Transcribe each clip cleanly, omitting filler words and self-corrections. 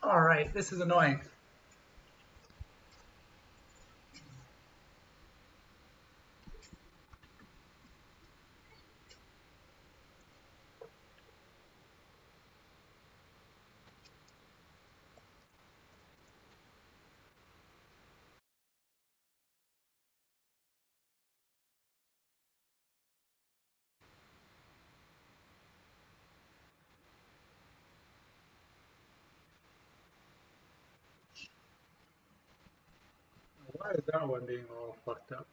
All right, this is annoying. Why is that one being all fucked up?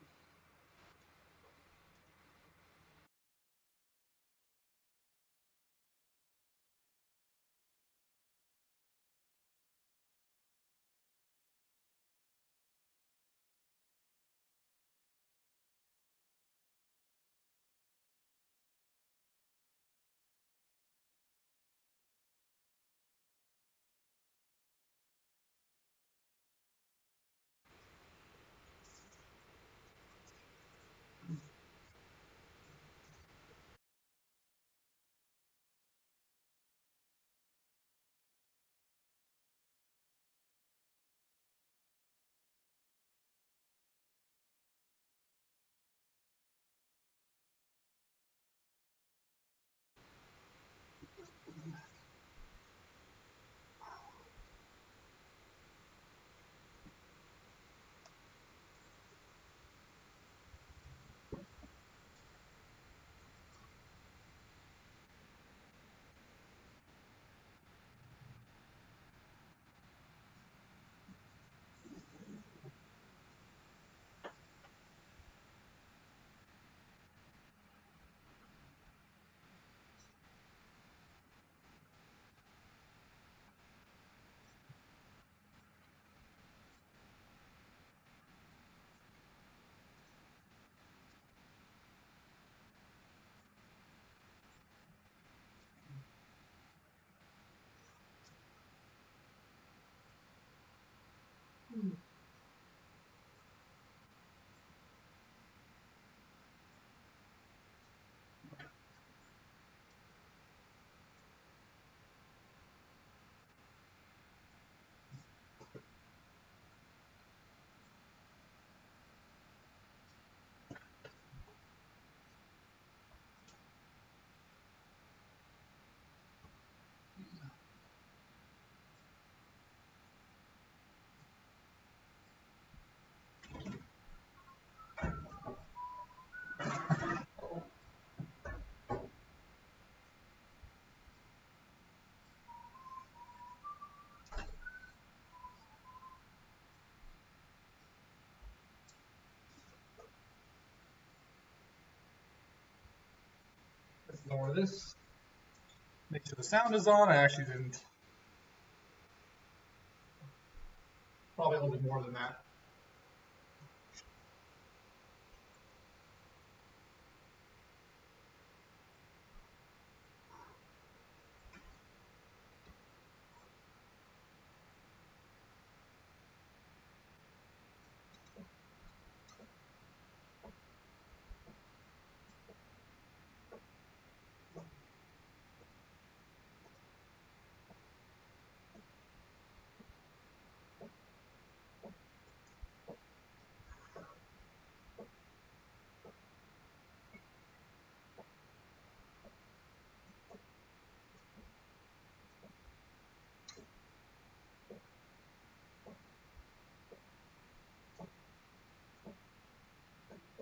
Let's lower this. Make sure the sound is on. I actually didn't. Probably a little bit more than that.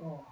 Oh.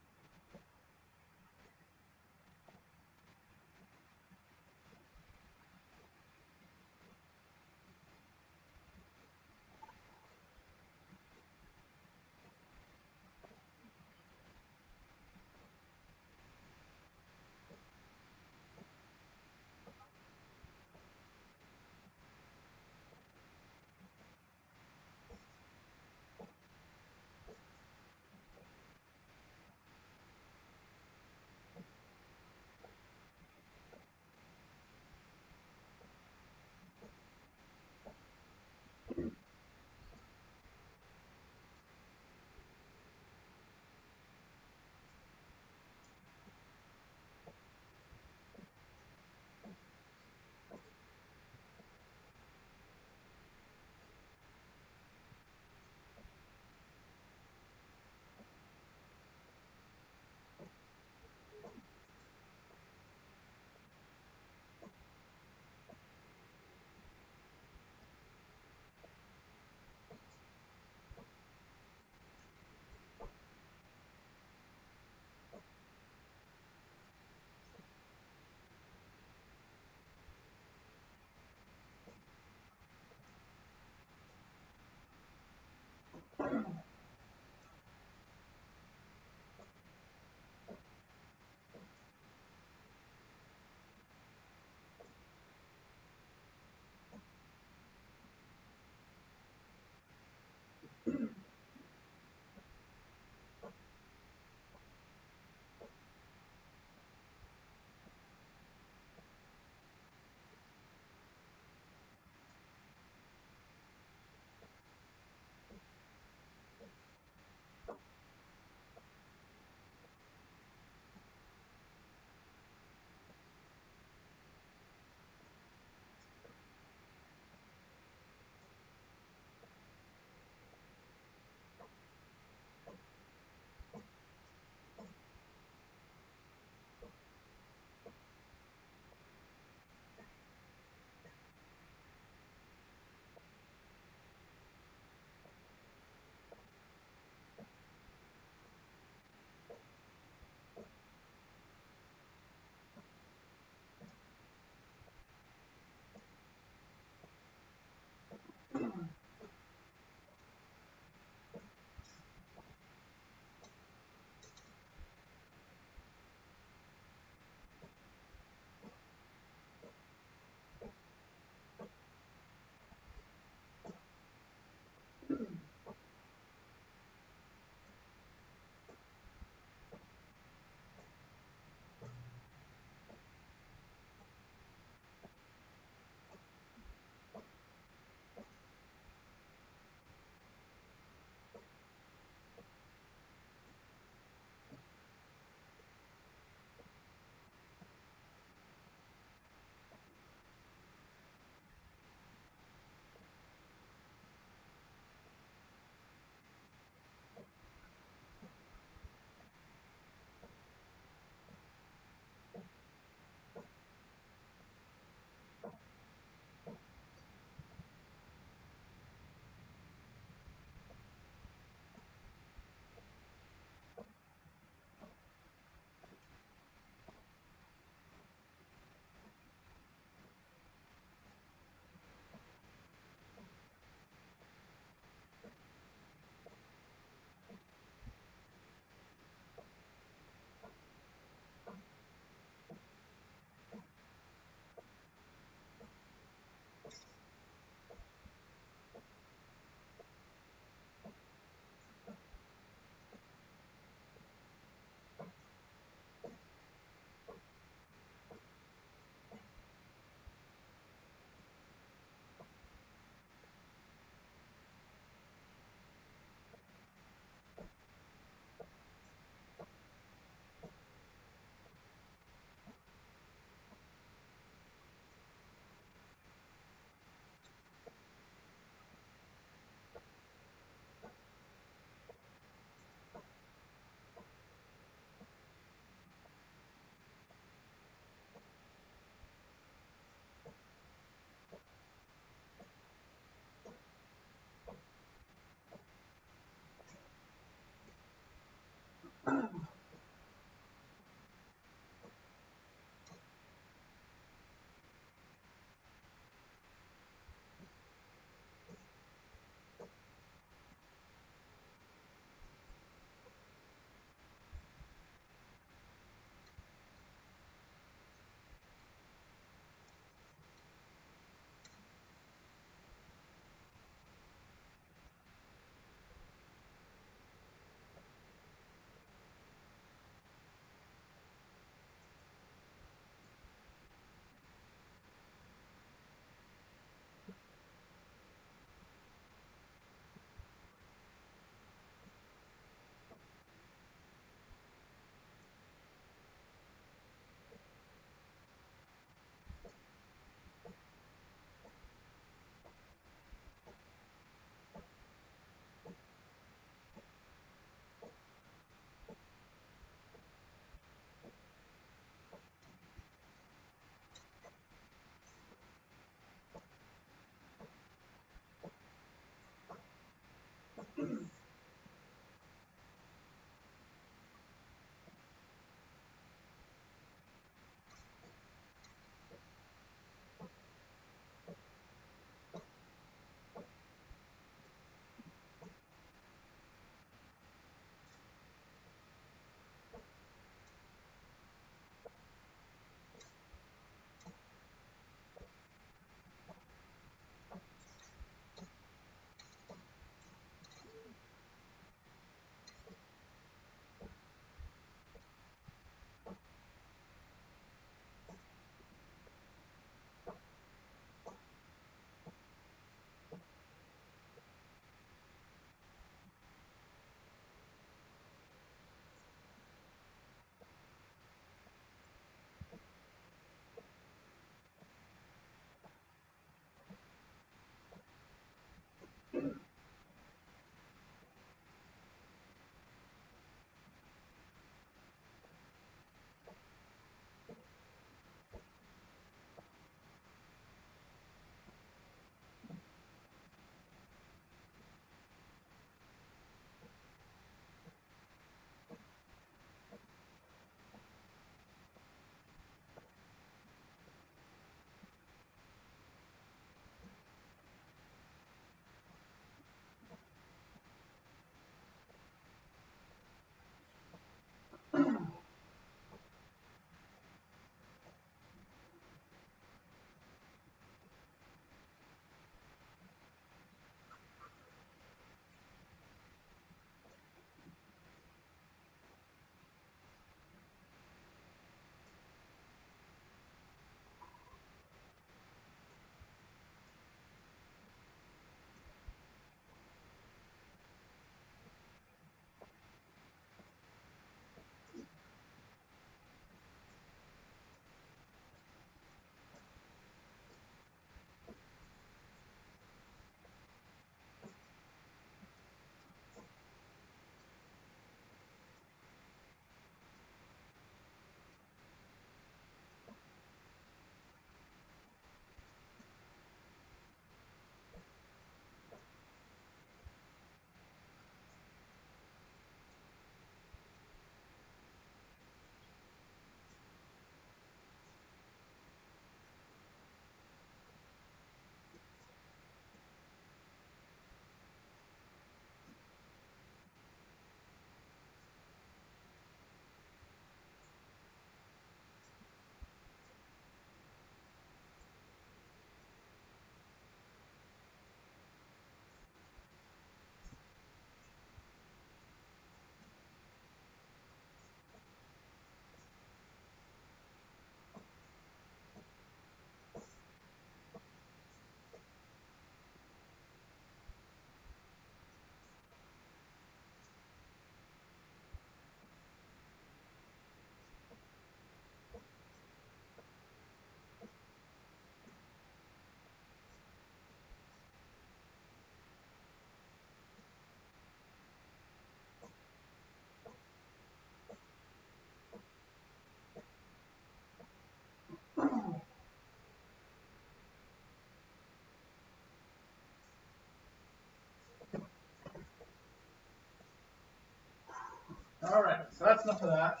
All right, so that's enough of that.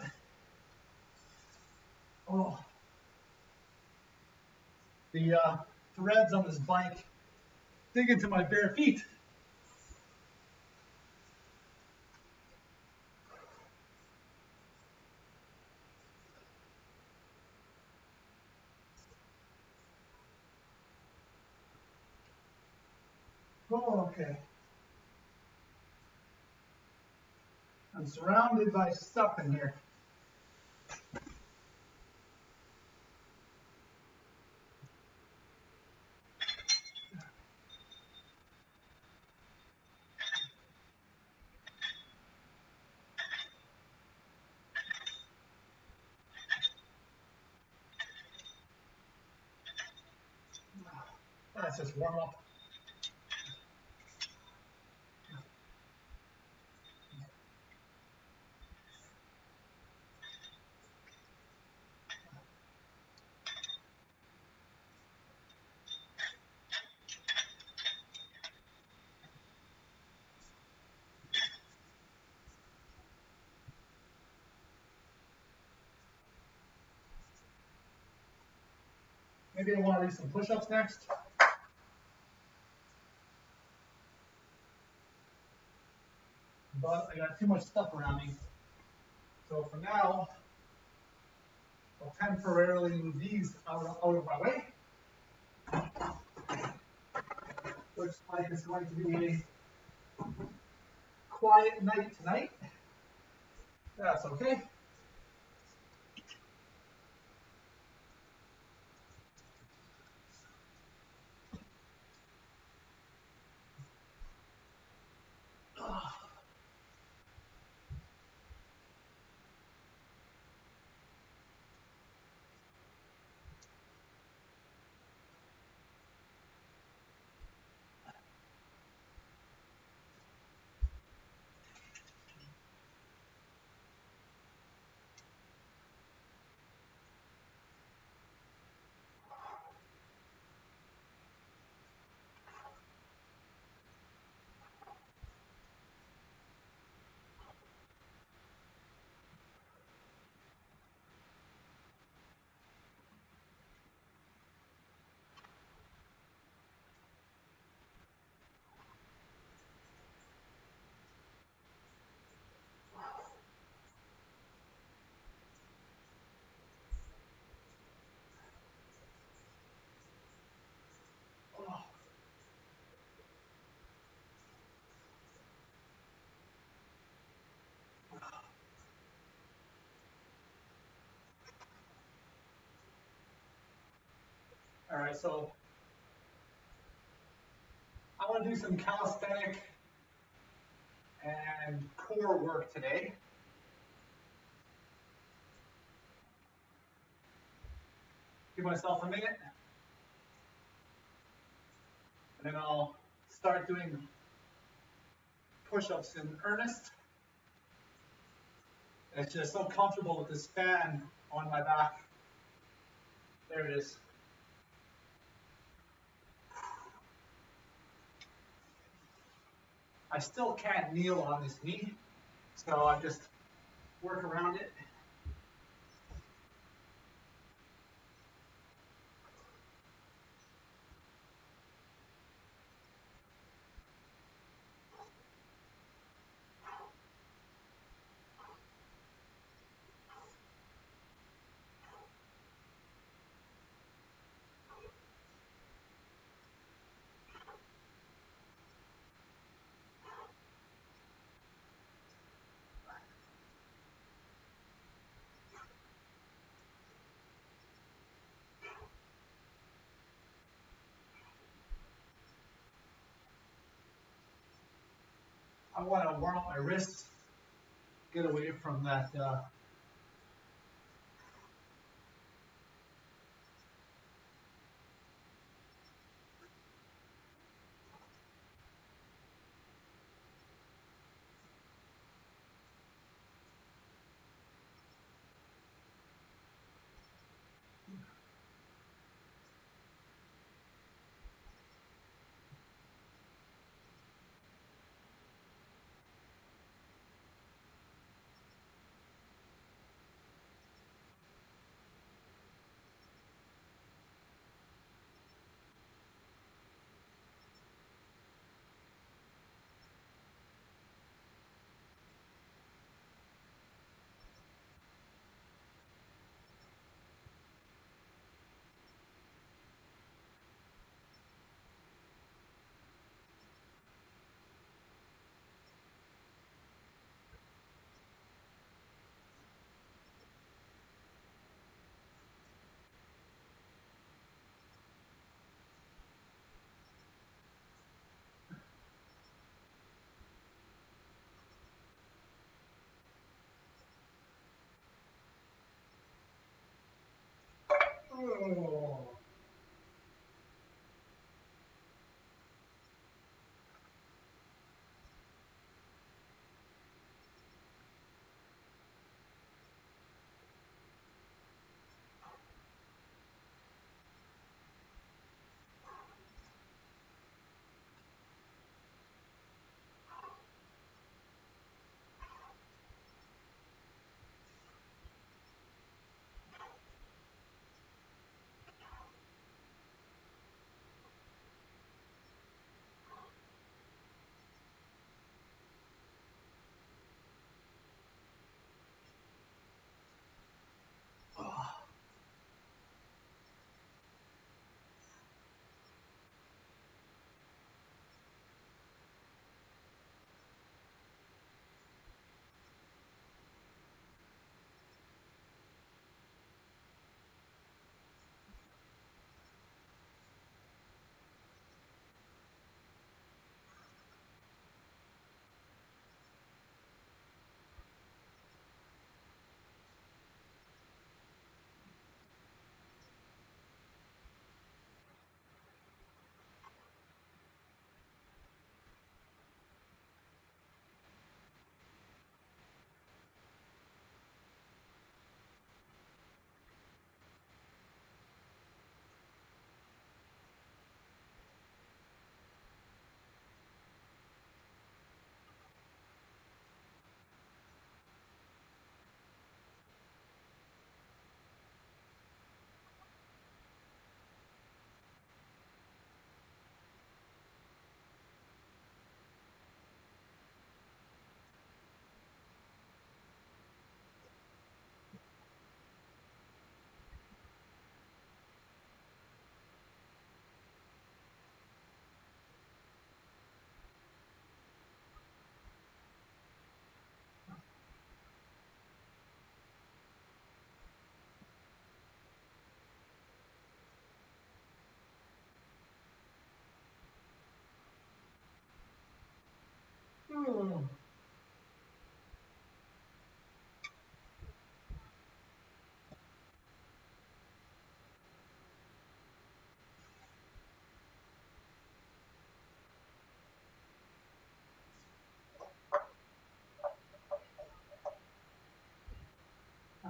Oh, the threads on this bike dig into my bare feet. Oh, okay. I'm surrounded by stuff in here. Let's just warm up. Maybe I want to do some push-ups next. But I got too much stuff around me. So for now, I'll temporarily move these out of my way. Looks like it's going to be a quiet night tonight. That's okay. All right, so I want to do some calisthenic and core work today. Give myself a minute, and then I'll start doing push-ups in earnest. It's just so comfortable with this fan on my back. There it is. I still can't kneel on this knee, so I just work around it. I want to warm up my wrists, get away from that Oh. Oh.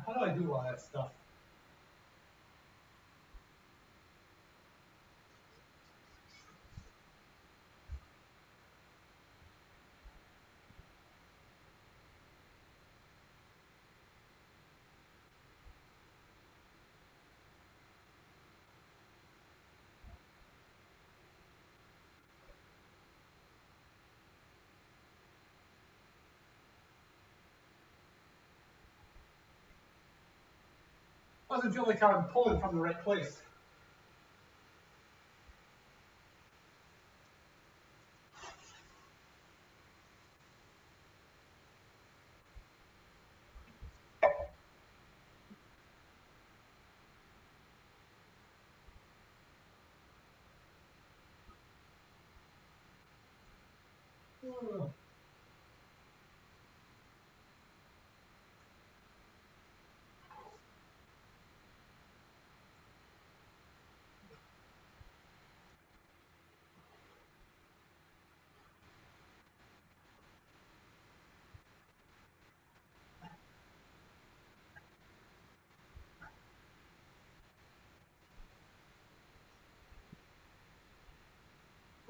How do I do all that stuff? Doesn't feel like I'm pulling from the right place. Oh.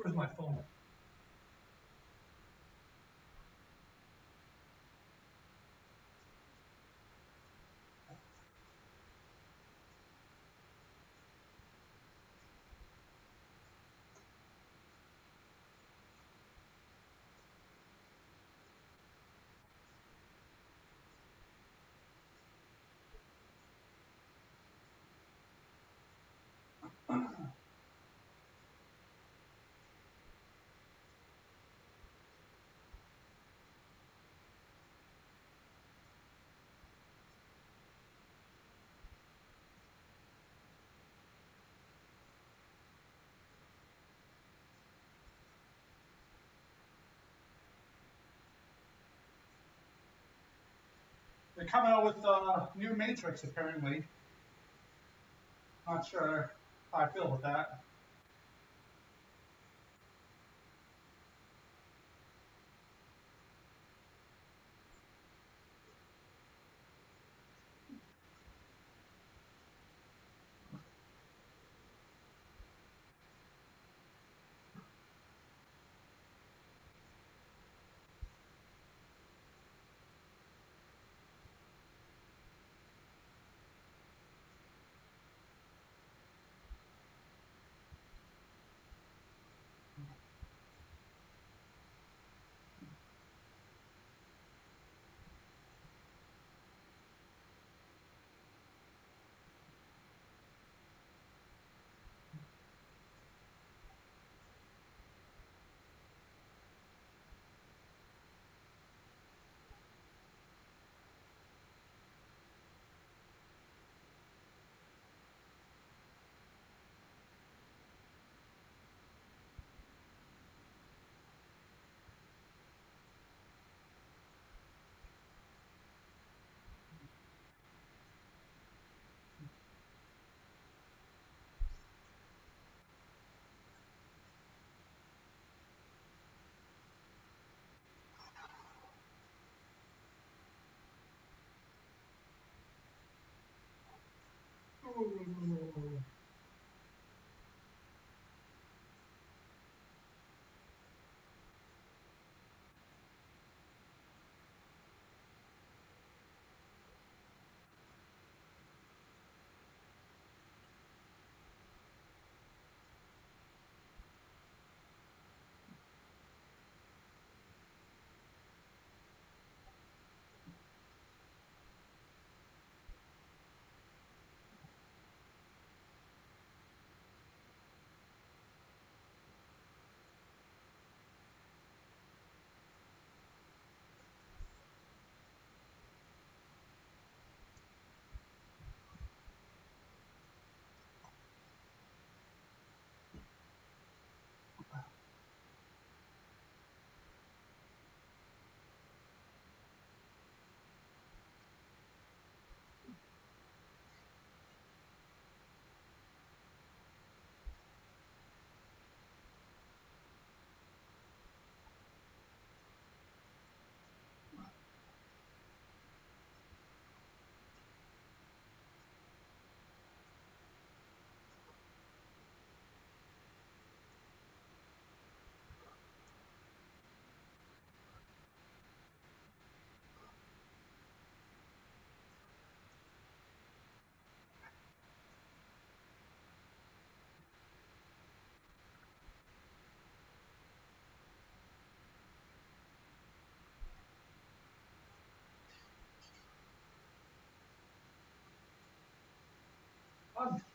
Where's my phone? They're coming out with a new Matrix, apparently. Not sure how I feel about that. Ooh.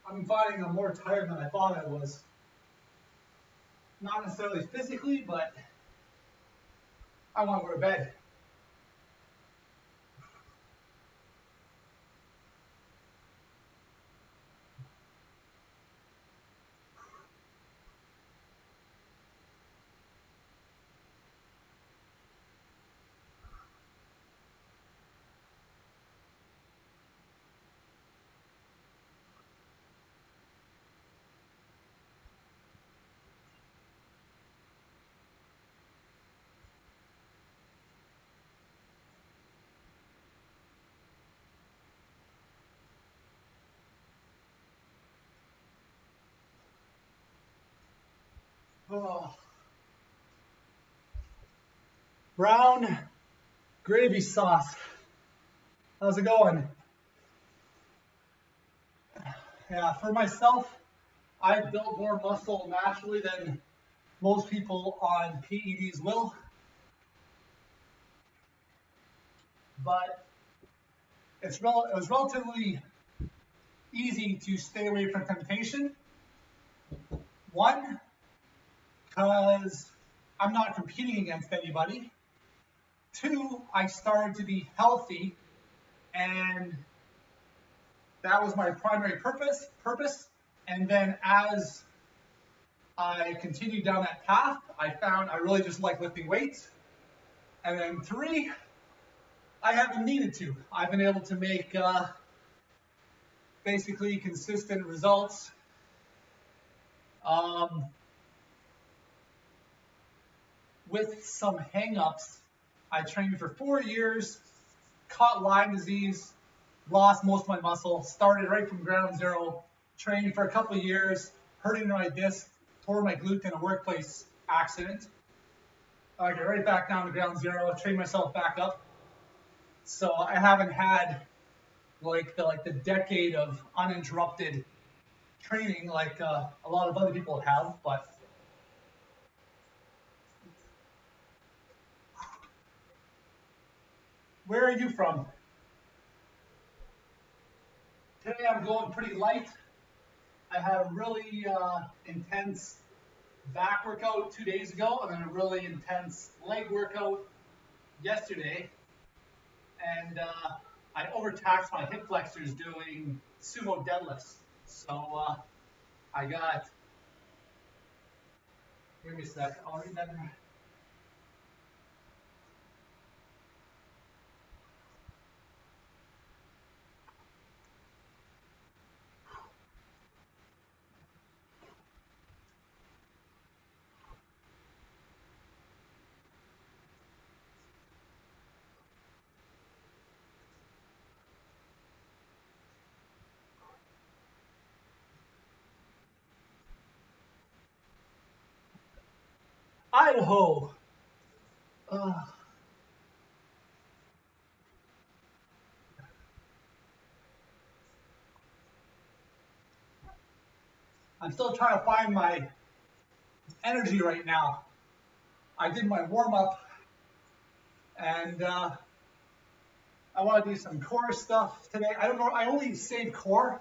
I'm finding I'm more tired than I thought I was. Not necessarily physically, but I want to go to bed. Oh, brown gravy sauce. How's it going? Yeah, for myself, I've built more muscle naturally than most people on PEDs will, but it was relatively easy to stay away from temptation. One, because I'm not competing against anybody. Two, I started to be healthy, and that was my primary purpose. And then as I continued down that path, I found I really just like lifting weights. And then three, I haven't needed to. I've been able to make basically consistent results. With some hang-ups, I trained for 4 years, caught Lyme disease, lost most of my muscle, started right from ground zero, trained for a couple of years, hurting my disc, tore my glute in a workplace accident. I get right back down to ground zero, train myself back up. So I haven't had like the decade of uninterrupted training like a lot of other people have, but where are you from? Today I'm going pretty light. I had a really intense back workout 2 days ago, and then a really intense leg workout yesterday. And I overtaxed my hip flexors doing sumo deadlifts. So I got, give me a sec, I'll read that. Idaho. Uh, I'm still trying to find my energy right now. I did my warm up, and I want to do some core stuff today. I don't know. I only save core,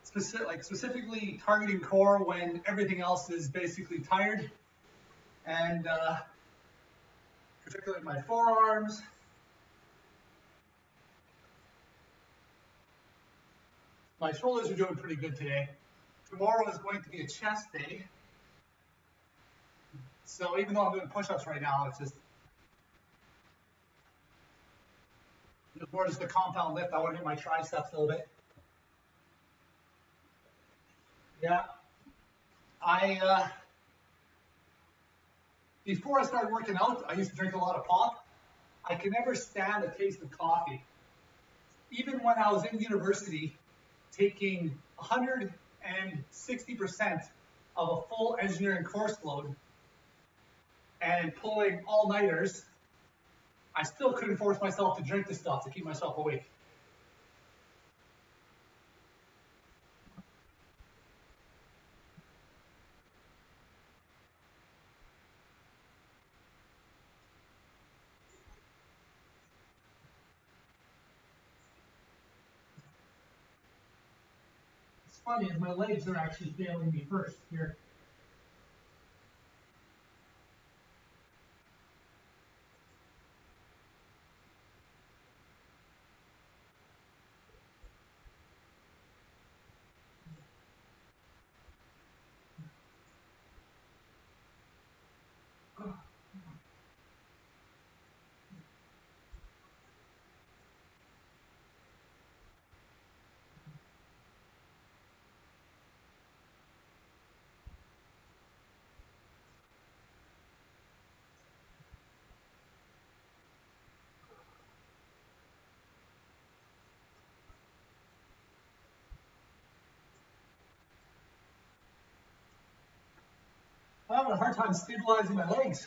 specifically targeting core when everything else is basically tired, and particularly my forearms. My shoulders are doing pretty good today. Tomorrow is going to be a chest day. So even though I'm doing push-ups right now, it's just more just a compound lift. I want to hit my triceps a little bit. Yeah. Before I started working out, I used to drink a lot of pop. I could never stand the taste of coffee. Even when I was in university, taking 160% of a full engineering course load and pulling all-nighters, I still couldn't force myself to drink this stuff to keep myself awake. It's funny, as my legs are actually failing me first here. I'm having a hard time stabilizing my legs.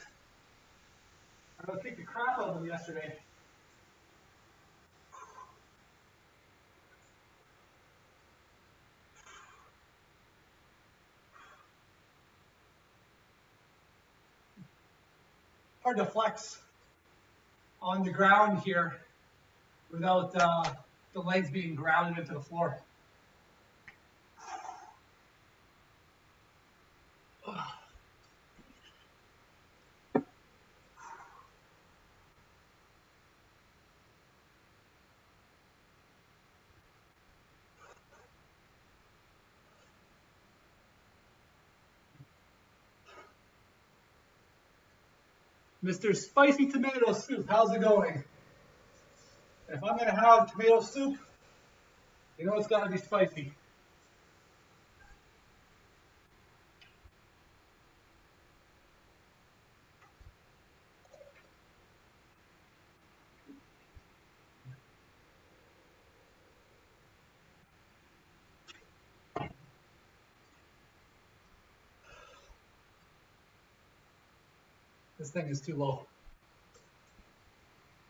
I got to kick the crap out of them yesterday. Hard to flex on the ground here without the legs being grounded into the floor. Mr. Spicy Tomato Soup, how's it going? If I'm going to have tomato soup, You know it's got to be spicy. This thing is too low.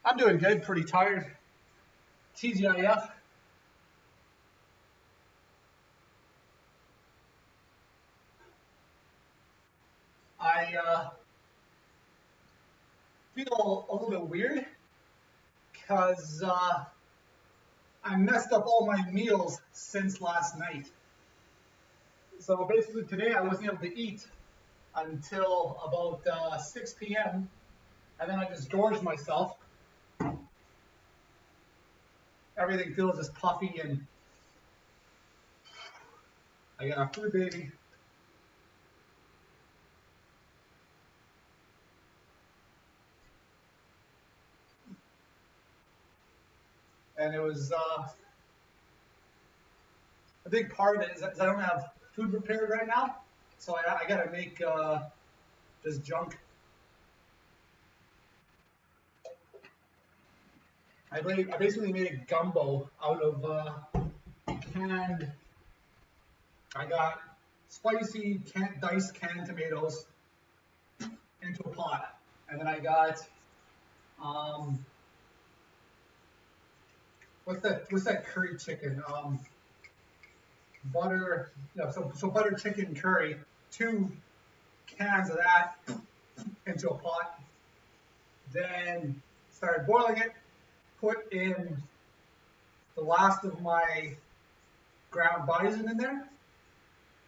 I'm doing good, pretty tired. TGIF. I feel a little bit weird because I messed up all my meals since last night. So basically today I wasn't able to eat until about 6 p.m. and then I just gorged myself. Everything feels just puffy and I got a food baby. And it was a big part of it is I don't have food prepared right now, so I got to make just junk. I basically made a gumbo out of canned. I got spicy diced canned tomatoes into a pot, and then I got what's that curry chicken? Butter. Yeah, so butter chicken curry. 2 cans of that into a pot. Then started boiling it. Put in the last of my ground bison in there,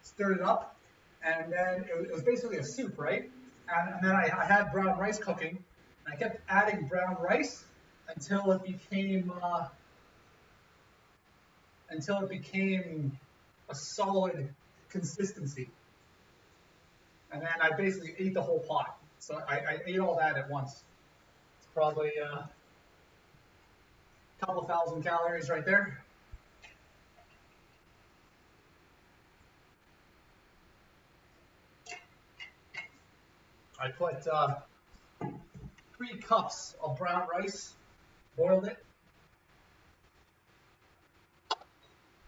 stirred it up, and then it was basically a soup, right? And then I had brown rice cooking, and I kept adding brown rice until it became a solid consistency. And then I basically ate the whole pot. So I ate all that at once. It's probably a couple thousand calories right there. I put 3 cups of brown rice, boiled it.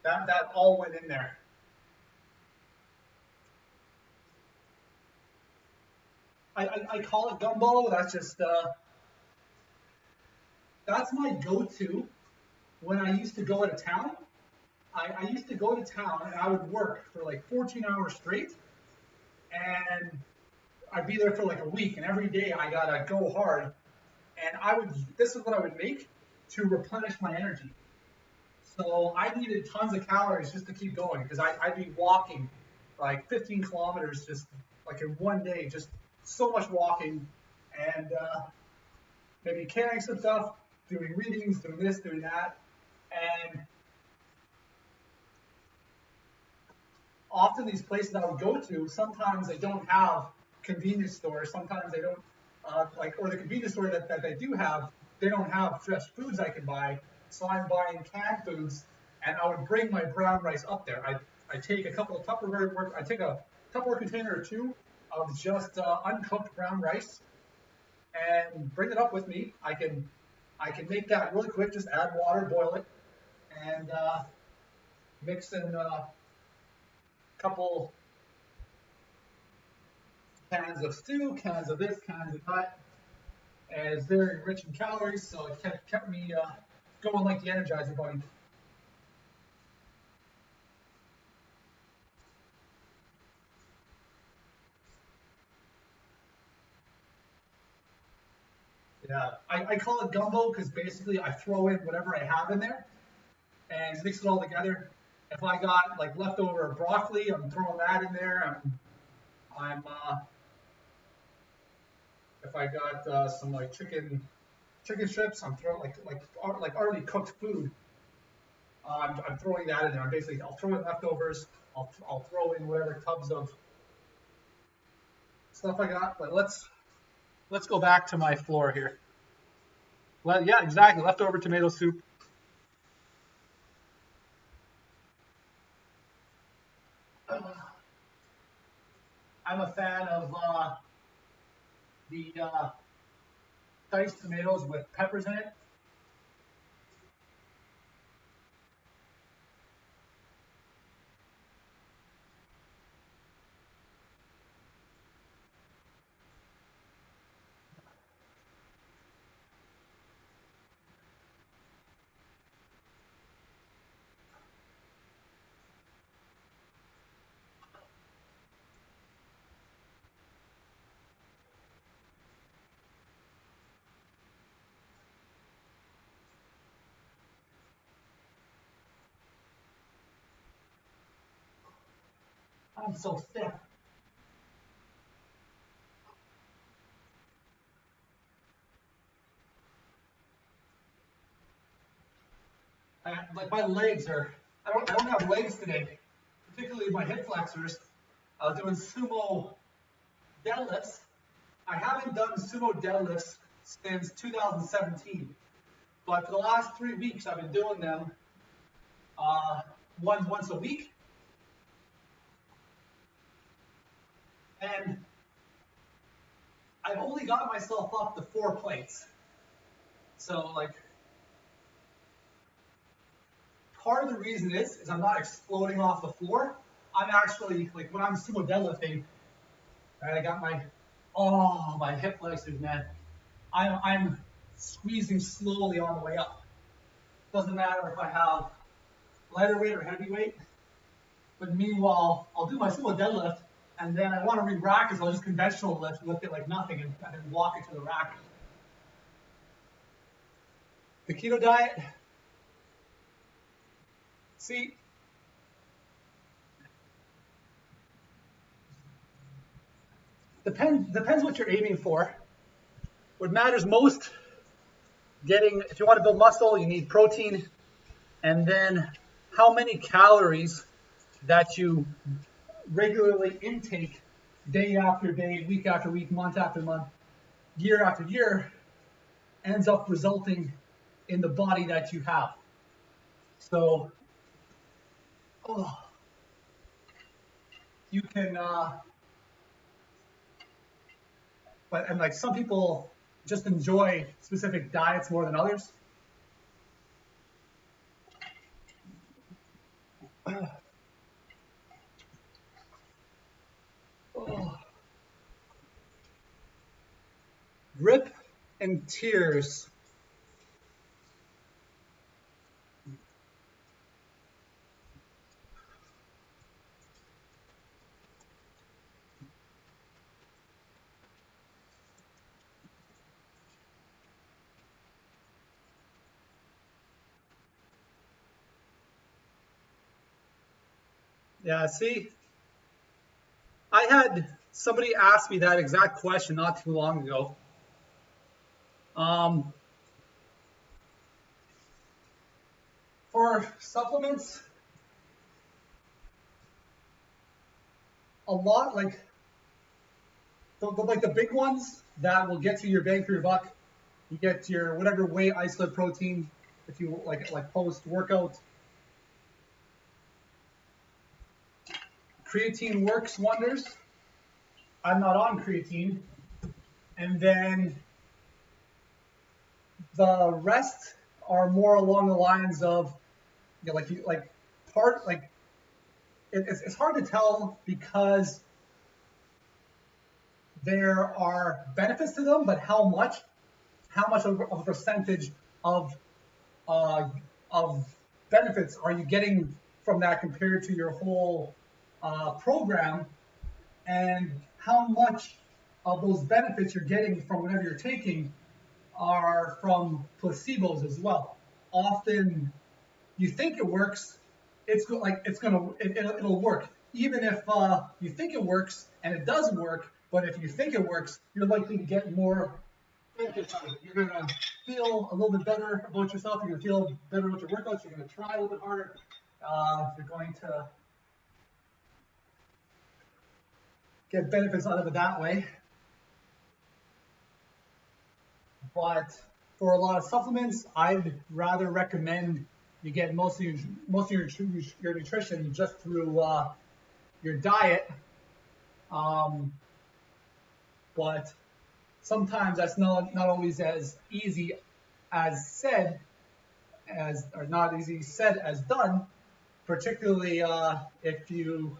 That all went in there. I call it gumbo. That's just that's my go-to when I used to go out of town. I used to go to town and I would work for like 14 hours straight, and I'd be there for like a week, and every day I gotta go hard. And this is what I would make to replenish my energy. So I needed tons of calories just to keep going because I'd be walking like 15 kilometers just like in one day, just so much walking and maybe carrying some stuff, doing readings, doing this, doing that. And often these places I would go to, sometimes they don't have convenience stores. Sometimes they don't, or the convenience store that they do have, they don't have fresh foods I can buy. So I'm buying canned foods, and I would bring my brown rice up there. I take a couple of Tupperware, I take a Tupperware container or 2 of just uncooked brown rice, and bring it up with me. I can make that really quick. Just add water, boil it, and mix in a couple cans of stew, cans of this, cans of that. And it's very rich in calories, so it kept me going like the Energizer Bunny. Yeah, I call it gumbo because basically I throw in whatever I have in there and mix it all together. If I got like leftover broccoli, I'm throwing that in there. I'm if I got some like chicken strips, I'm throwing like already cooked food. I'm throwing that in there. I'll throw in leftovers. I'll throw in whatever tubs of stuff I got. But let's go back to my floor here. Well, yeah, exactly. Leftover tomato soup. I'm a fan of the diced tomatoes with peppers in it. I'm so thick. Like my legs are, I don't have legs today, particularly my hip flexors. I was doing sumo deadlifts. I haven't done sumo deadlifts since 2017, but for the last 3 weeks I've been doing them once a week. And I've only got myself up to 4 plates. So like, part of the reason is I'm not exploding off the floor. I'm actually, like when I'm sumo deadlifting, right, I got my hip flexors, man. I'm squeezing slowly on the way up. Doesn't matter if I have lighter weight or heavy weight. But meanwhile, I'll do my sumo deadlift, and then I want to re-rack it, so I'll just conventional lift it like nothing, and then walk it to the rack. The keto diet, see, depends what you're aiming for. What matters most, if you want to build muscle, you need protein, and then how many calories that you regularly intake day after day, week after week, month after month, year after year, ends up resulting in the body that you have. So, you can, and like some people just enjoy specific diets more than others. Grip and tears. Yeah, see, I had somebody ask me that exact question not too long ago. For supplements, a lot like the big ones that will get you your bang for your buck. You get your whatever whey isolate protein if you like post workout. Creatine works wonders. I'm not on creatine. And then the rest are more along the lines of, you know, it's hard to tell because there are benefits to them, but how much of a percentage of benefits are you getting from that compared to your whole program, and how much of those benefits you're getting from whatever you're taking are from placebos as well. Often you think it works, it'll work. Even if you think it works and it does work, but if you think it works, you're likely to get more benefits out of it. You're gonna feel a little bit better about yourself. You're gonna feel better about your workouts. You're gonna try a little bit harder. You're going to get benefits out of it that way. But for a lot of supplements, I'd rather recommend you get most of your nutrition just through your diet, Um, but sometimes that's not always as easy as said as, or not easy said as done, particularly if you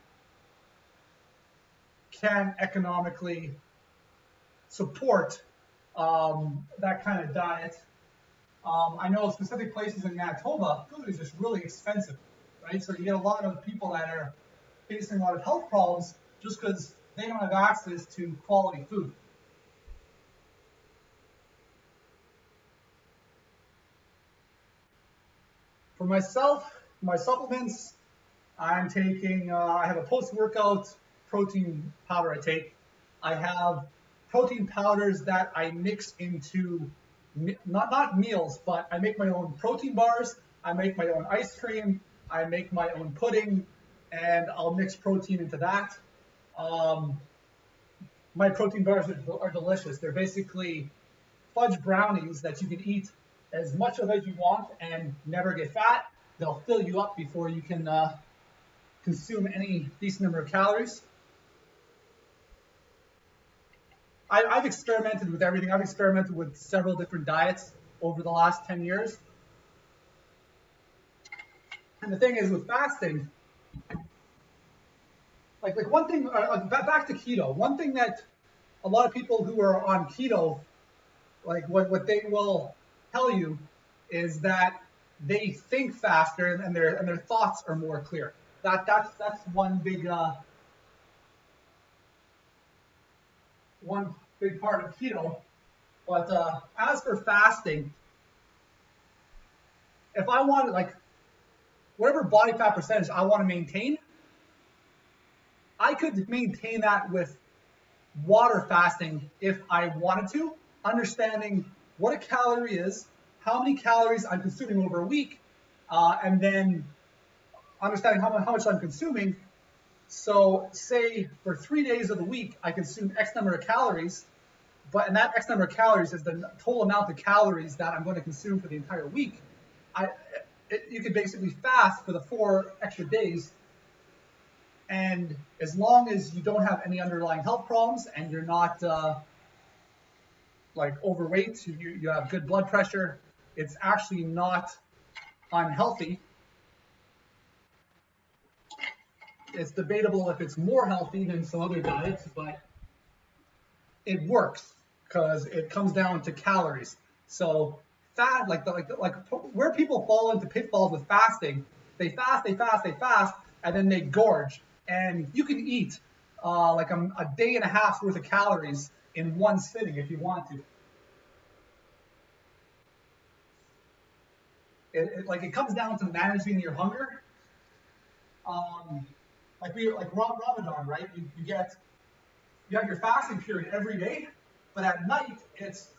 can economically support that kind of diet. I know specific places in Manitoba, food is just really expensive, right? So you get a lot of people that are facing a lot of health problems just because they don't have access to quality food. For myself, my supplements, I'm taking, I have a post-workout protein powder I take. I have protein powders that I mix into, not meals, but I make my own protein bars, I make my own ice cream, I make my own pudding, and I'll mix protein into that. Um, my protein bars are delicious. They're basically fudge brownies that you can eat as much of as you want and never get fat. They'll fill you up before you can consume any decent number of calories. I've experimented with everything. I've experimented with several different diets over the last 10 years. And the thing is with fasting, like one thing, back to keto, one thing that a lot of people who are on keto, like what they will tell you is that they think faster and their thoughts are more clear. That's one big part of keto. But as for fasting, if I want like whatever body fat percentage I want to maintain, I could maintain that with water fasting if I wanted to, understanding what a calorie is, how many calories I'm consuming over a week, and then understanding how much I'm consuming. So say for 3 days of the week, I consume X number of calories, and that X number of calories is the total amount of calories that I'm going to consume for the entire week. You could basically fast for the 4 extra days, and as long as you don't have any underlying health problems and you're not like overweight, you have good blood pressure, it's actually not unhealthy. It's debatable if it's more healthy than some other diets, but it works because it comes down to calories. So fat, like where people fall into pitfalls with fasting, they fast, and then they gorge. And you can eat like a day and a half's worth of calories in one sitting if you want to. It comes down to managing your hunger. Like Ramadan, right? You have your fasting period every day, but at night it's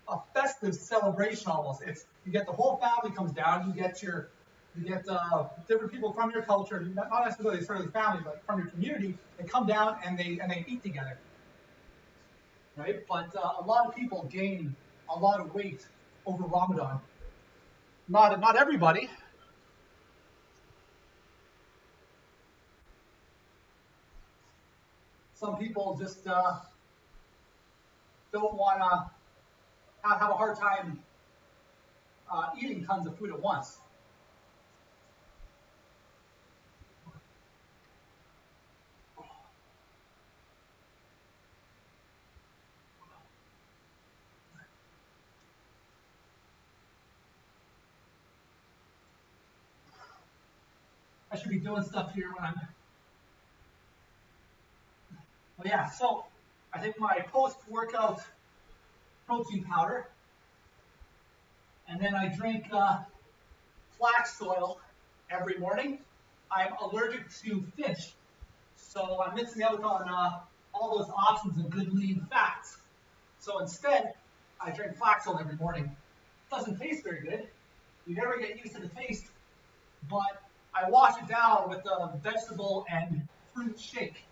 a festive celebration almost. You get the whole family comes down. You get different people from your culture, not necessarily family, but from your community. They come down and they eat together, right? But a lot of people gain a lot of weight over Ramadan. Not everybody. Some people just don't want to have a hard time eating tons of food at once. I should be doing stuff here when I'm. Well, yeah. So I take my post-workout protein powder, and then I drink flax oil every morning. I'm allergic to fish, so I'm mixing out on all those options of good lean fats. So instead, I drink flax oil every morning. It doesn't taste very good. You never get used to the taste, but I wash it down with a vegetable and fruit shake.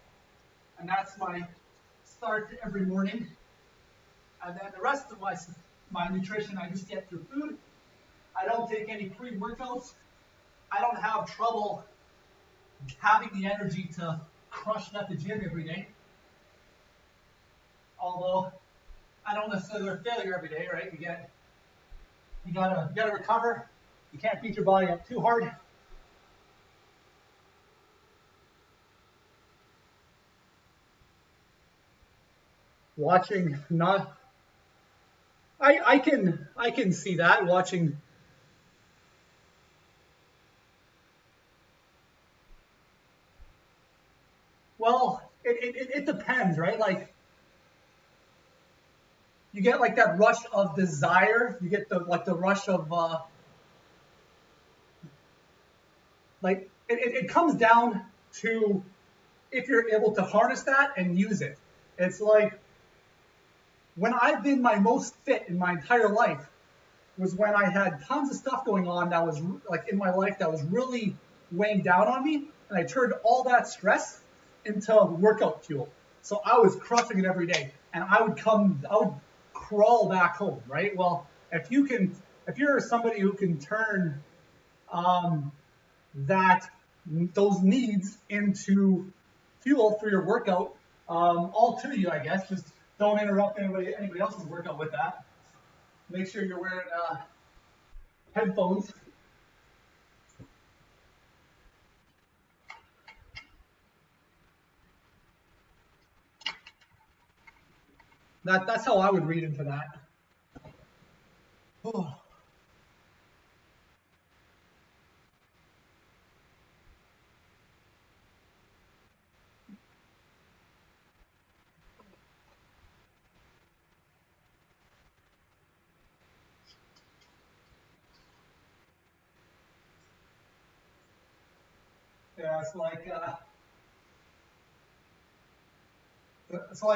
And that's my start every morning. And then the rest of my nutrition I just get through food. I don't take any pre-workouts. I don't have trouble having the energy to crushing at the gym every day. Although I don't necessarily a failure every day, right? You gotta recover. You can't beat your body up too hard. Watching not I can see that watching. Well, it depends, right? Like you get like that rush of desire. You get the rush of it comes down to if you're able to harness that and use it. It's like when I've been my most fit in my entire life was when I had tons of stuff going on that was like in my life that was really weighing down on me, and I turned all that stress into workout fuel. So I was crushing it every day, and I would crawl back home, right? Well, if you're somebody who can turn um, that those needs into fuel for your workout, all to you, I guess. Just don't interrupt anybody else's workout with that. Make sure you're wearing headphones. That's how I would read into that. Oh, yeah, it's like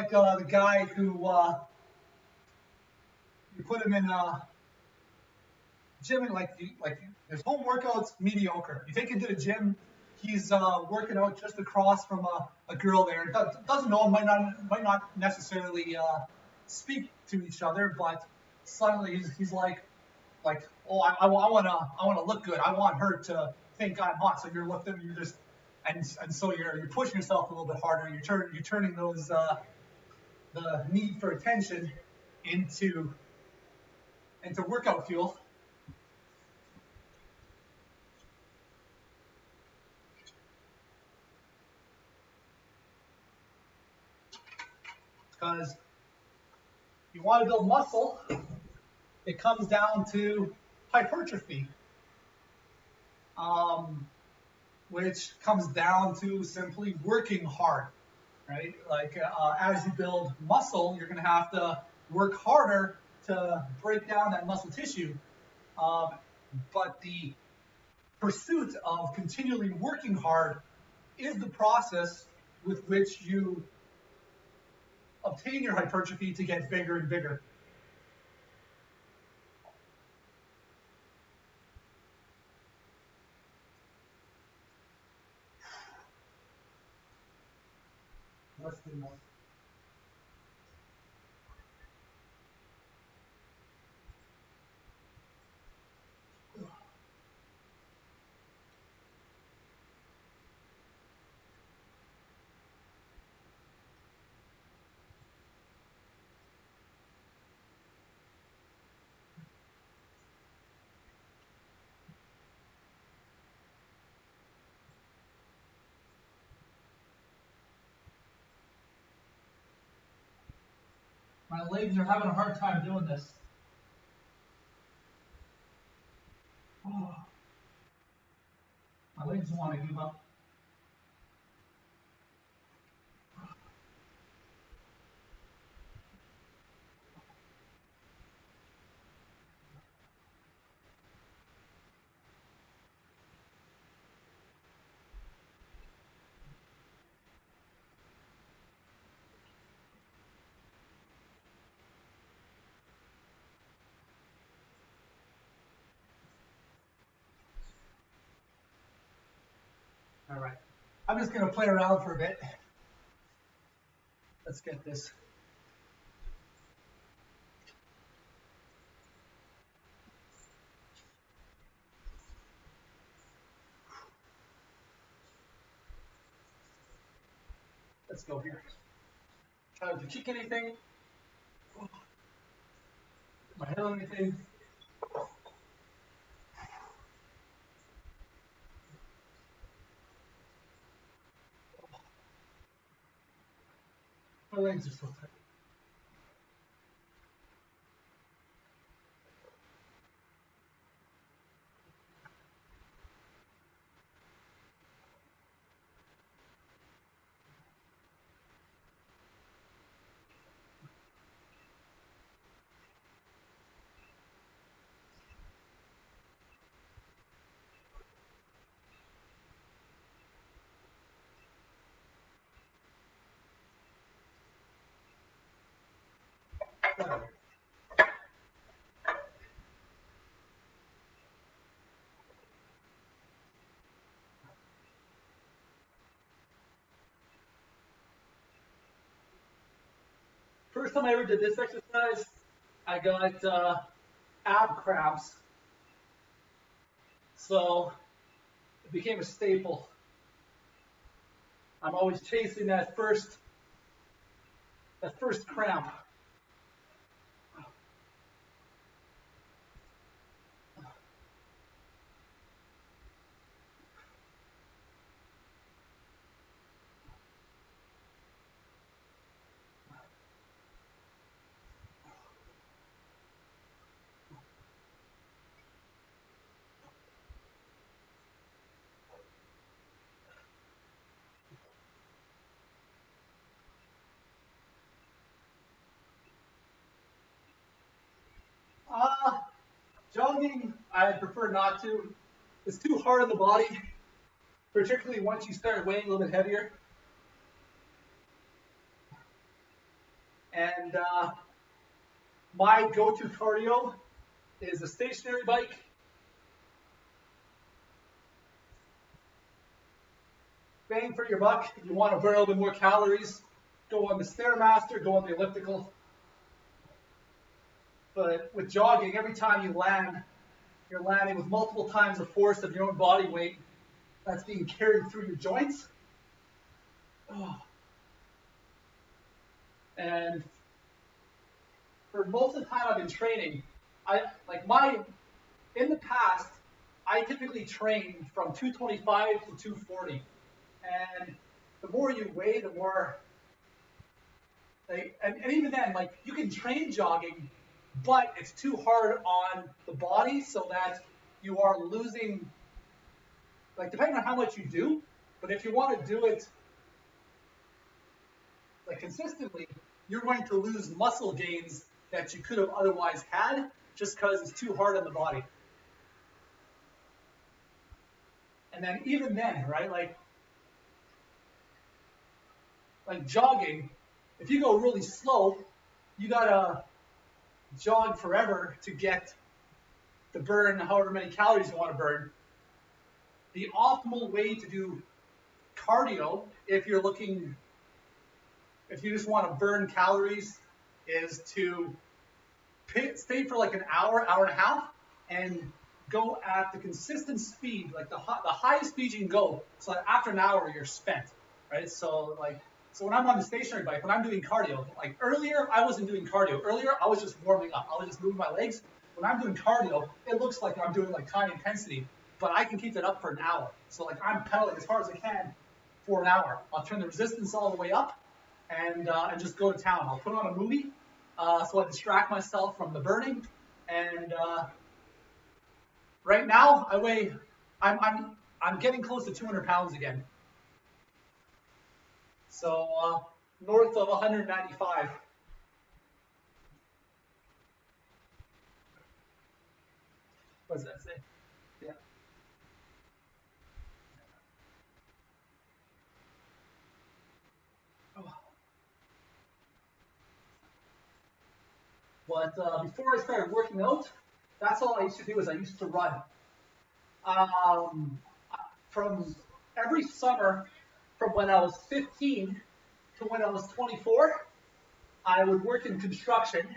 the guy who you put him in gym and his home workouts mediocre. You take him to the gym, he's working out just across from a girl there. Doesn't know him, might not necessarily speak to each other, but suddenly he's like, oh, I wanna look good. I want her to think I'm hot. So you're looking, you're just and so you're pushing yourself a little bit harder. You're turning those the need for attention into workout fuel. Because you want to build muscle, it comes down to hypertrophy, um, which comes down to simply working hard, right? Like as you build muscle, you're going to have to work harder to break down that muscle tissue. Um, but the pursuit of continually working hard is the process with which you obtain your hypertrophy to get bigger and bigger. Let's do more. My legs are having a hard time doing this. Oh, my legs want to give up. All right. I'm just going to play around for a bit. Let's get this. Let's go here. Try not to kick anything. Put my head on anything. My legs are so tight. First time I ever did this exercise, I got ab cramps. So it became a staple. I'm always chasing that first cramp. Uh, Jogging, I prefer not to. It's too hard on the body, particularly once you start weighing a little bit heavier. And my go-to cardio is a stationary bike. Bang for your buck. If you want to burn a little bit more calories, go on the Stairmaster, go on the elliptical. But with jogging, every time you land, you're landing with multiple times the force of your own body weight that's being carried through your joints. Oh. And for most of the time I've been training, in the past, I typically trained from 225 to 240. And the more you weigh, the more, and even then, you can train jogging, but it's too hard on the body so that you are losing, depending on how much you do, but if you want to do it consistently, you're going to lose muscle gains that you could have otherwise had just because it's too hard on the body. And then even then, right, like jogging, if you go really slow, you gotta jog forever to burn however many calories you want to burn. The optimal way to do cardio, if you just want to burn calories, is to stay for like an hour, hour and a half, and go at the consistent speed, like the highest speed you can go, so that after an hour you're spent, right? So when I'm on the stationary bike, when I'm doing cardio, like earlier I wasn't doing cardio. Earlier I was just warming up. I was just moving my legs. When I'm doing cardio, it looks like I'm doing high intensity, but I can keep it up for an hour. So I'm pedaling as hard as I can for an hour. I'll turn the resistance all the way up and just go to town. I'll put on a movie so I distract myself from the burning. And right now I'm getting close to 200 pounds again. So north of 195. What does that say? Yeah. Oh. But before I started working out, that's all I used to do is I used to run. From every summer, from when I was 15 to when I was 24, I would work in construction.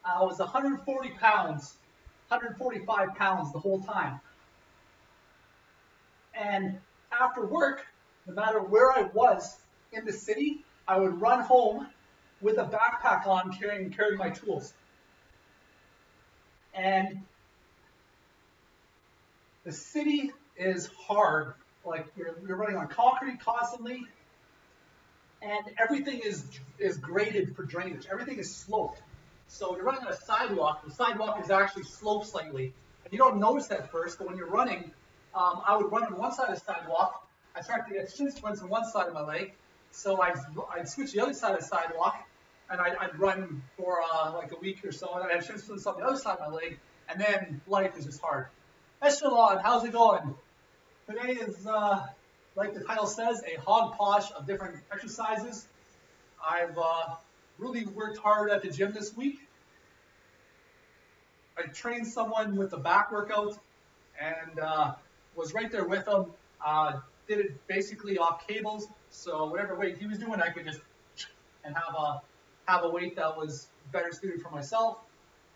I was 140 pounds, 145 pounds the whole time. And after work, no matter where I was in the city, I would run home with a backpack on, carrying my tools. And the city is hard. Like you're running on concrete constantly, and everything is graded for drainage. Everything is sloped. So you're running on a sidewalk. The sidewalk is actually sloped slightly, and you don't notice that at first. But when you're running, I would run on one side of the sidewalk. I started to get shin splints on one side of my leg, so I'd switch the other side of the sidewalk, and I'd run for like a week or so, and I'd have shin splints on the other side of my leg, and then life is just hard. Echelon, how's it going? Today is, like the title says, a hodgepodge of different exercises. I've really worked hard at the gym this week. I trained someone with the back workout and was right there with him. Did it basically off cables, so whatever weight he was doing, I could just and have a weight that was better suited for myself.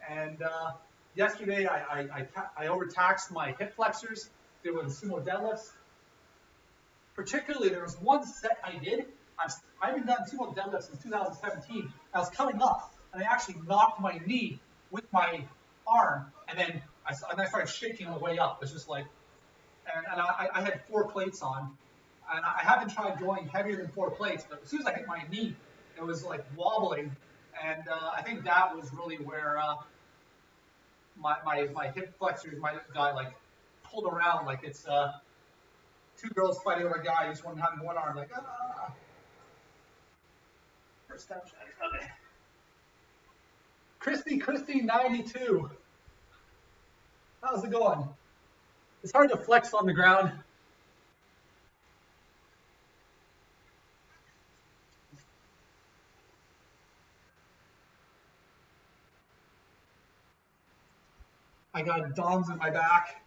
And yesterday, I overtaxed my hip flexors doing sumo deadlifts. Particularly, there was one set I did. I haven't done sumo deadlifts since 2017. I was coming up, and I actually knocked my knee with my arm, and then I started shaking on the way up. It's just like, and I had 4 plates on, and I haven't tried going heavier than 4 plates, but as soon as I hit my knee, it was like wobbling, and I think that was really where my hip flexors, my guy like pulled around like it's 2 girls fighting over a guy who's having one arm, like ah. First time shot. Okay. Christy 92. How's it going? It's hard to flex on the ground. I got DOMs in my back.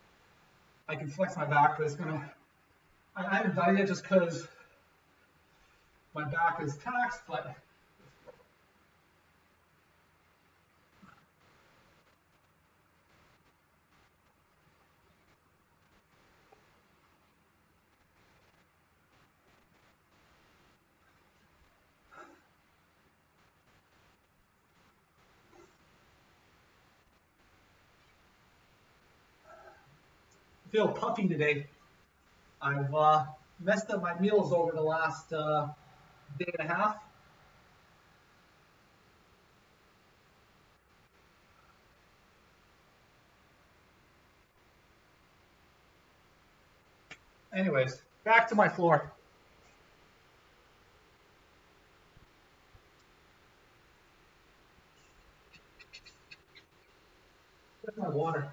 I can flex my back, but I haven't done it yet just because my back is taxed, but I feel puffy today. I've messed up my meals over the last day and a half. Anyways, back to my floor. Where's my water?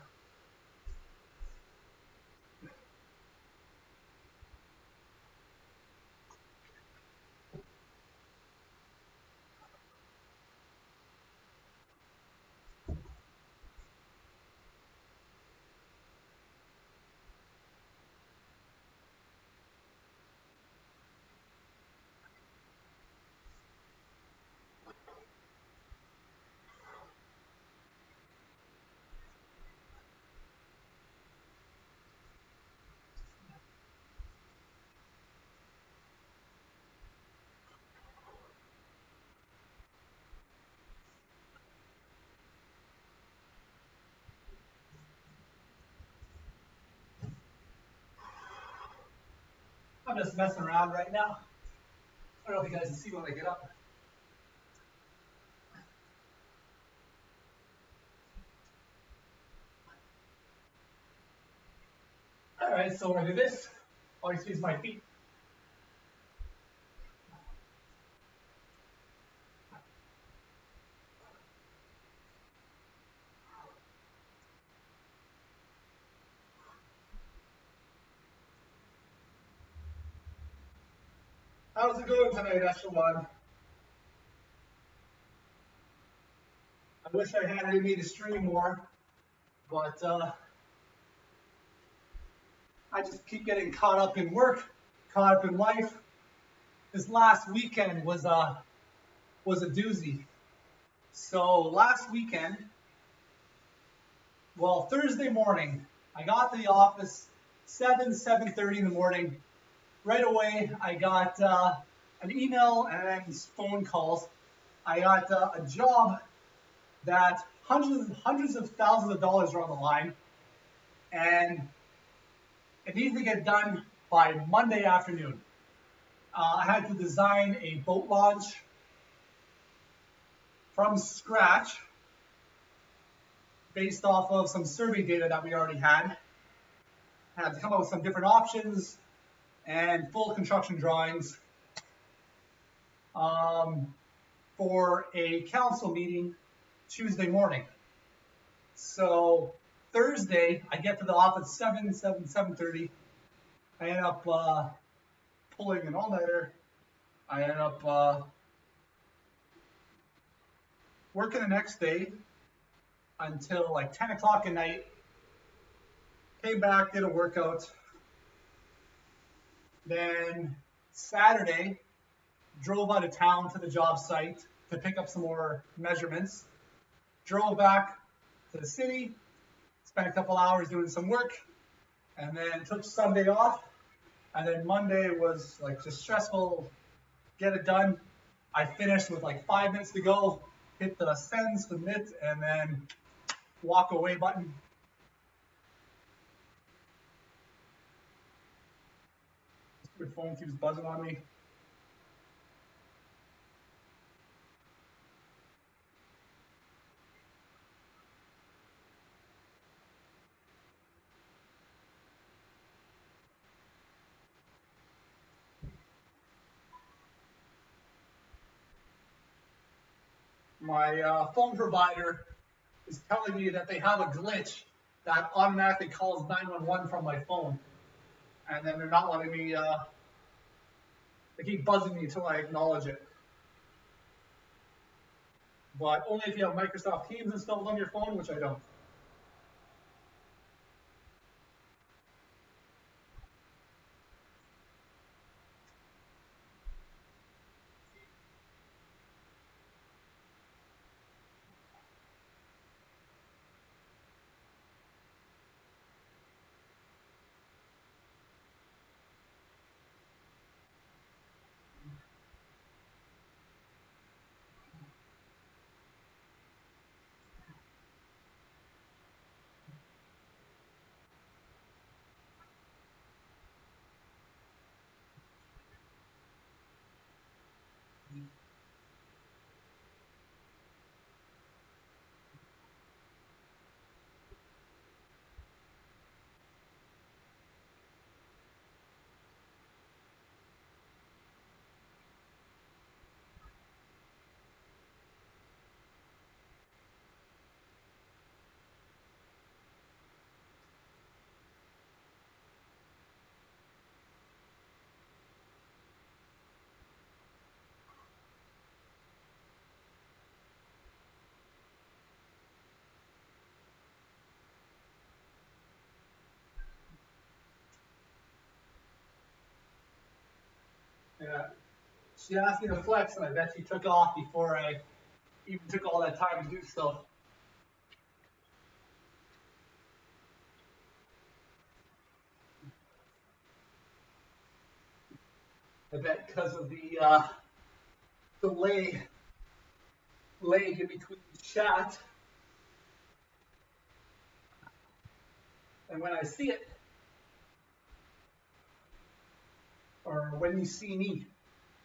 I'm just messing around right now. I don't know if you guys can see when I get up. All right, so when I do this, all you see is my feet. How's it going tonight, Echelon? I wish I had it in me to stream more, but I just keep getting caught up in work, caught up in life. This last weekend was a doozy. So last weekend, well, Thursday morning, I got to the office 7:30 in the morning. right away I got an email and then phone calls. I got a job that hundreds of thousands of dollars are on the line, and it needs to get done by Monday afternoon. I had to design a boat launch from scratch based off of some survey data that we already had. I had to come up with some different options and full construction drawings for a council meeting Tuesday morning. So Thursday, I get to the office 7:30. I end up pulling an all-nighter. I end up working the next day until like 10 o'clock at night. Came back, did a workout. Then Saturday, drove out of town to the job site to pick up some more measurements. Drove back to the city, spent a couple hours doing some work, and then took Sunday off. And then Monday was like just stressful, get it done. I finished with like 5 minutes to go, hit the send, submit, and then walk away button. This phone keeps buzzing on me. My phone provider is telling me that they have a glitch that automatically calls 911 from my phone. And then they're not letting me, they keep buzzing me until I acknowledge it. But only if you have Microsoft Teams installed on your phone, which I don't. Yeah. She asked me to flex, and I bet she took off before I even took all that time to do so. I bet because of the delay lag in between chat and when I see it, or when you see me.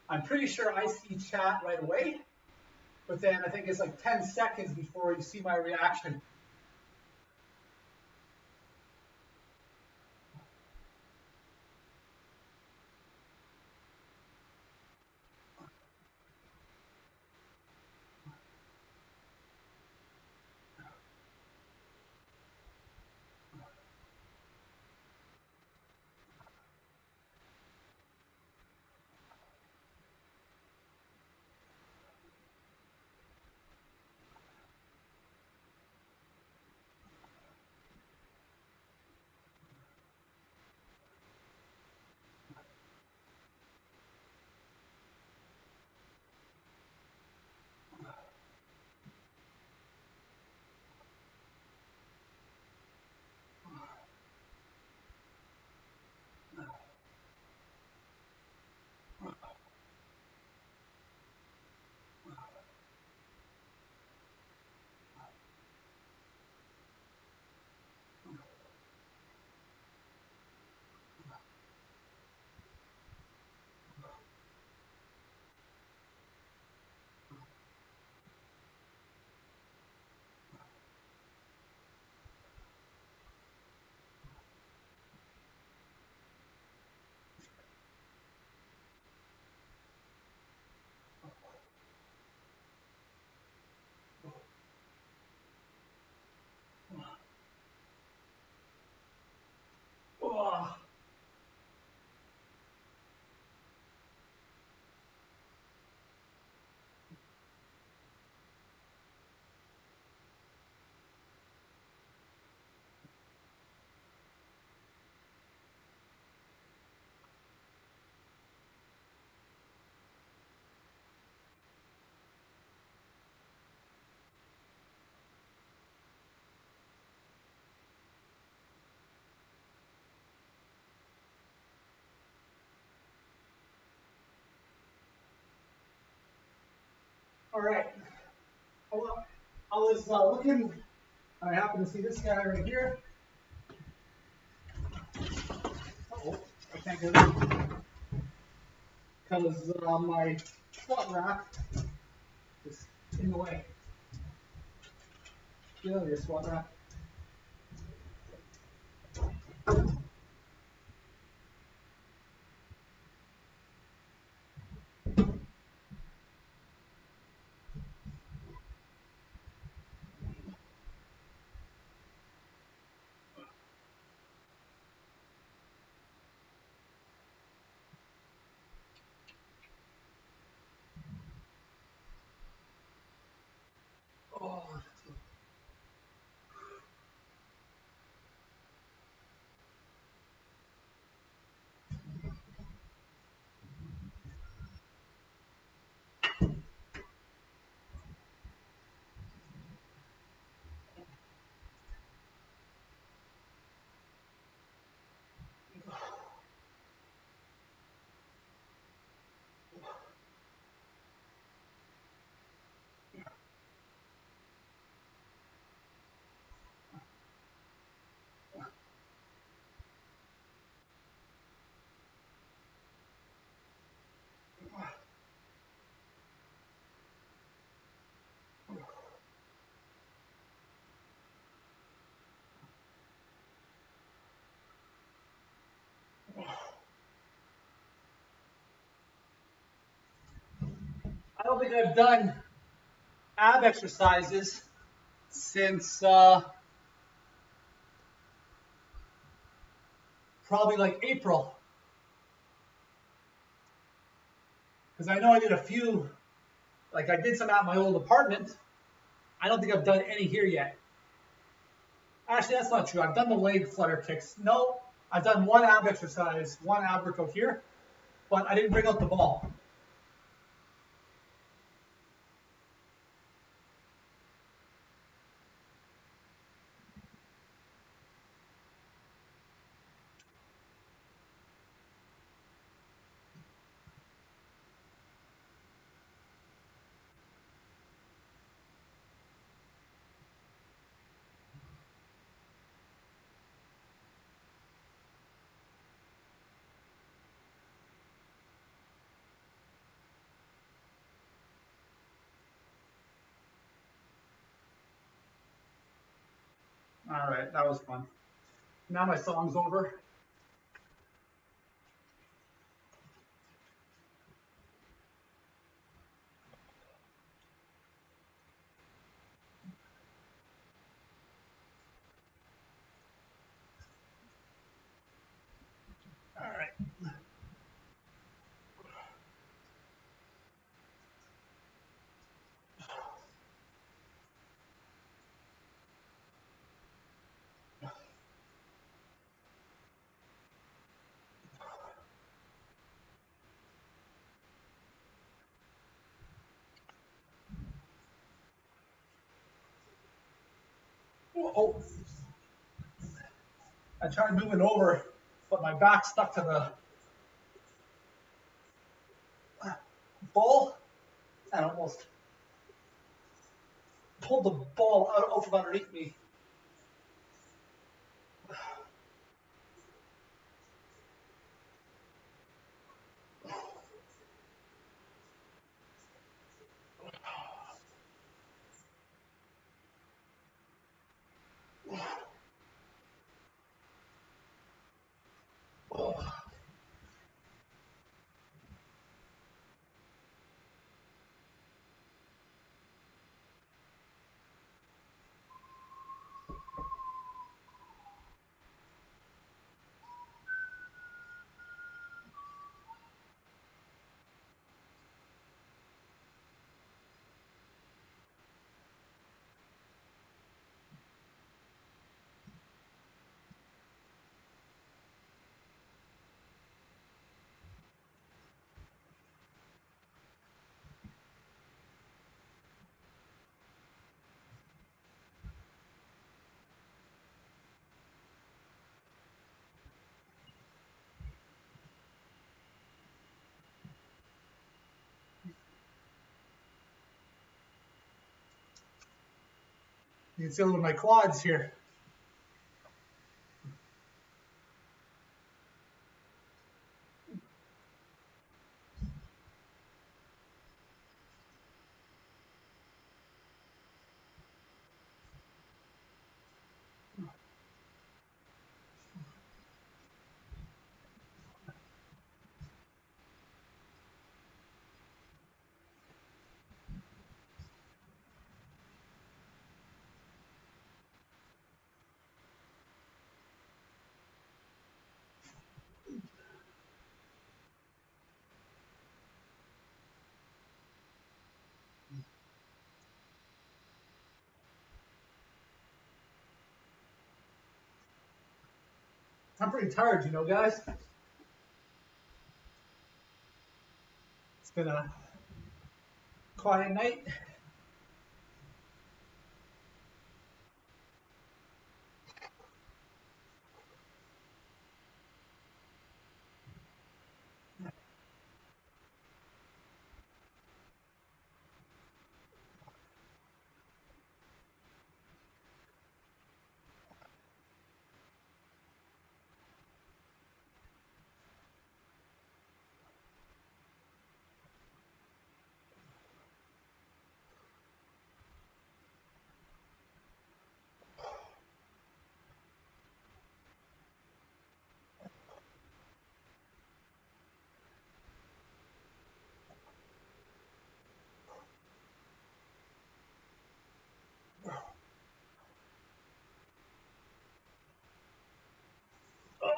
I'm pretty sure I see chat right away, but then I think it's like 10 seconds before you see my reaction. All right. I was looking. I happen to see this guy right here. Uh-oh, I can't get it because my squat rack is in the way. Get out of your squat rack. Oh, I don't think I've done ab exercises since probably like April, because I know I did a few. Like I did some at my old apartment. I don't think I've done any here yet. Actually, that's not true. I've done the leg flutter kicks. No, I've done one ab exercise, one ab workout here, but I didn't bring out the ball. All right, that was fun. Now my song's over. All right. Oh, I tried moving over, but my back stuck to the ball and almost pulled the ball out from underneath me. Oh. You can see a little of my quads here. I'm pretty tired, you know, guys. It's been a quiet night.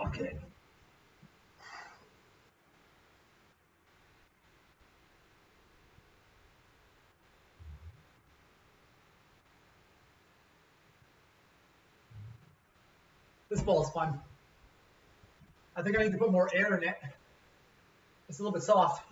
Okay. This ball is fun. I think I need to put more air in it. It's a little bit soft.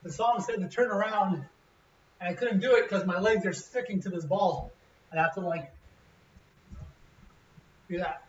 The song said to turn around, and I couldn't do it because my legs are sticking to this ball. I have to like do that.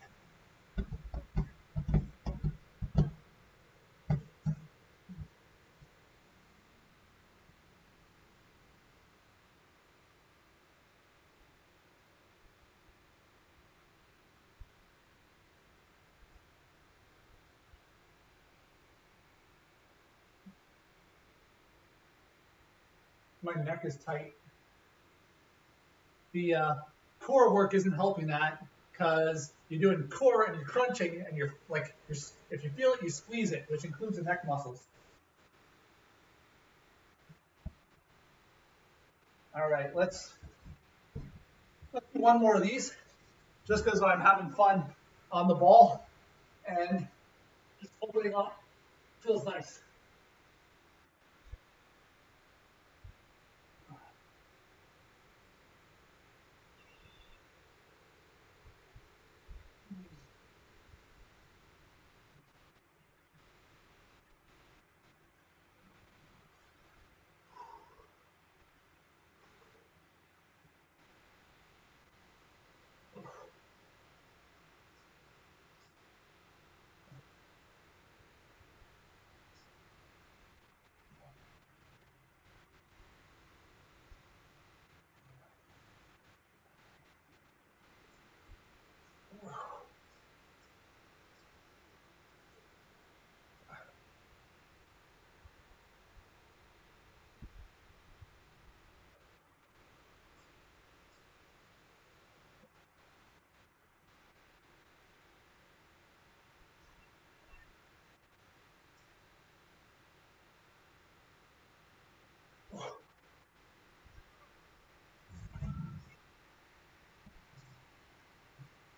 My neck is tight. The core work isn't helping that because you're doing core and you're crunching and you're like, if you feel it, you squeeze it, which includes the neck muscles. All right, let's do one more of these just because I'm having fun on the ball and just opening up feels nice.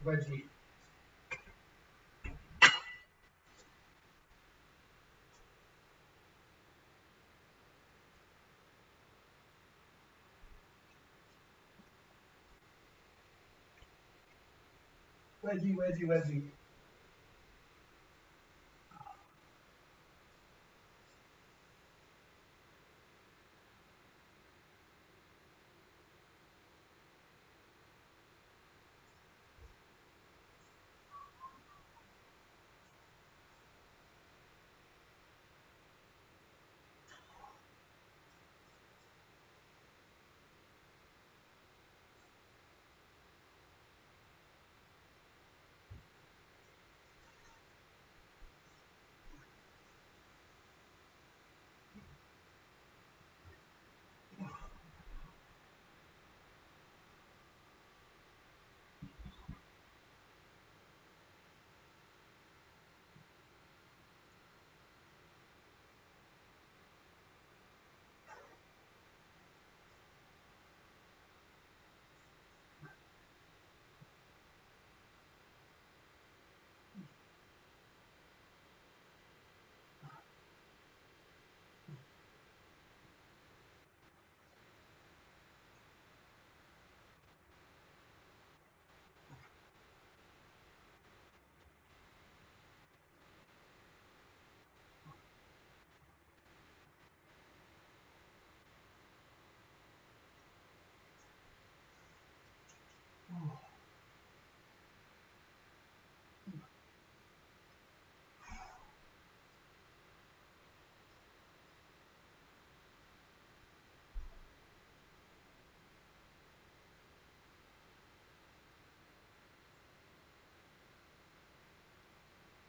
wedgie. Wedgie, wedgie, wedgie.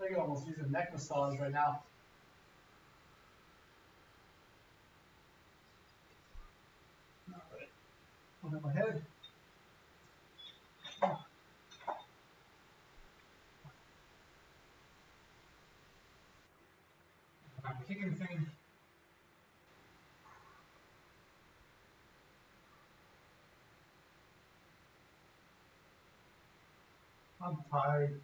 I could almost use a neck massage right now. All right. Over my head. I'm kicking thing. I'm tired.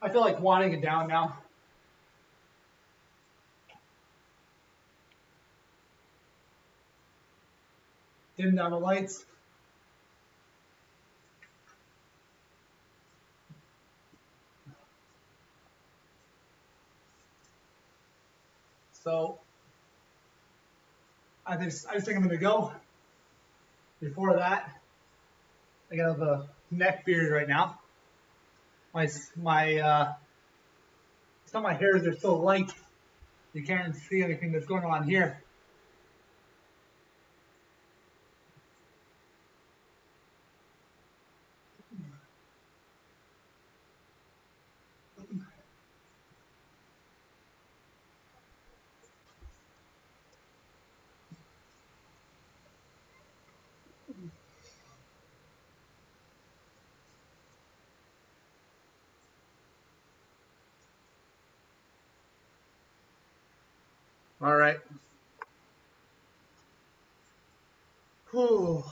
I feel like winding it down now. Dim down the lights. So I just think I'm gonna go. Before that, I got the neck beard right now. Some of my hairs are so light you can't see anything that's going on here. All right. Whew.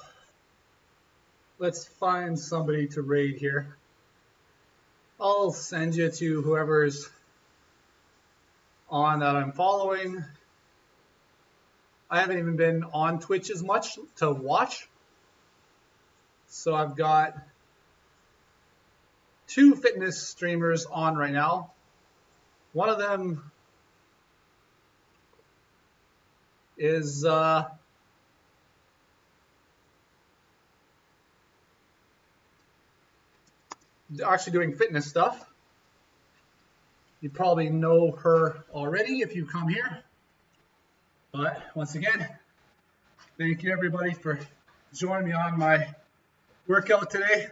Let's find somebody to raid here. I'll send you to whoever's on that I'm following. I haven't even been on Twitch as much to watch. So I've got 2 fitness streamers on right now. One of them is actually doing fitness stuff. You probably know her already if you come here. But once again, thank you everybody for joining me on my workout today.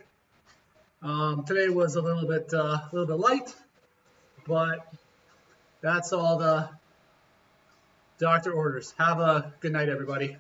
Today was a little bit light, but that's all the doctor orders. Have a good night, everybody.